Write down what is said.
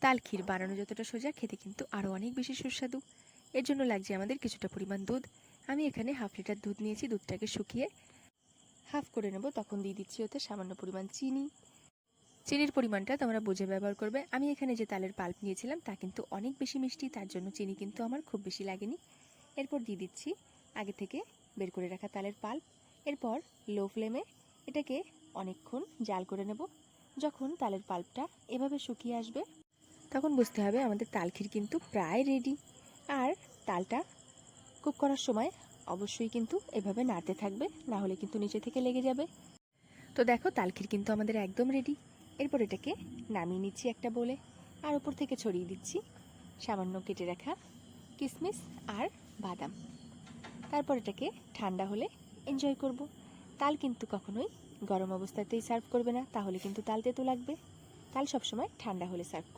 তাল ক্ষীর বানানো যতটা সোজা, খেতে কিন্তু আরও অনেক বেশি সুস্বাদু। এর জন্য লাগছে আমাদের কিছুটা পরিমাণ দুধ। আমি এখানে 1/2 লিটার দুধ নিয়েছি। দুধটাকে শুকিয়ে হাফ করে নেব। তখন দিয়ে দিচ্ছি ওতে সামান্য পরিমাণ চিনি। চিনির পরিমাণটা তোমরা বুঝে ব্যবহার করবে। আমি এখানে যে তালের পাল্প নিয়েছিলাম তা কিন্তু অনেক বেশি মিষ্টি, তার জন্য চিনি কিন্তু আমার খুব বেশি লাগেনি। এরপর দিয়ে দিচ্ছি আগে থেকে বের করে রাখা তালের পাল্প। এরপর লো ফ্লেমে এটাকে অনেকক্ষণ জাল করে নেব। যখন তালের পাল্পটা এভাবে শুকিয়ে আসবে তখন বুঝতে হবে আমাদের তাল ক্ষীর কিন্তু প্রায় রেডি। আর তালটা কুক করার সময় অবশ্যই কিন্তু এভাবে নাড়তে থাকবে, না হলে কিন্তু নিচে থেকে লেগে যাবে। তো দেখো তাল ক্ষীর কিন্তু আমাদের একদম রেডি। এরপর এটাকে নামিয়ে নিচ্ছি একটা বলে, আর উপর থেকে ছড়িয়ে দিচ্ছি সামান্য কেটে রাখা কিশমিশ আর বাদাম। তারপর এটাকে ঠান্ডা হলে এনজয় করব। তাল কিন্তু কখনোই গরম অবস্থাতেই সার্ভ করবে না, তাহলে কিন্তু তাল তেতো লাগবে। তাল সবসময় ঠান্ডা হলে সার্ভ করবে।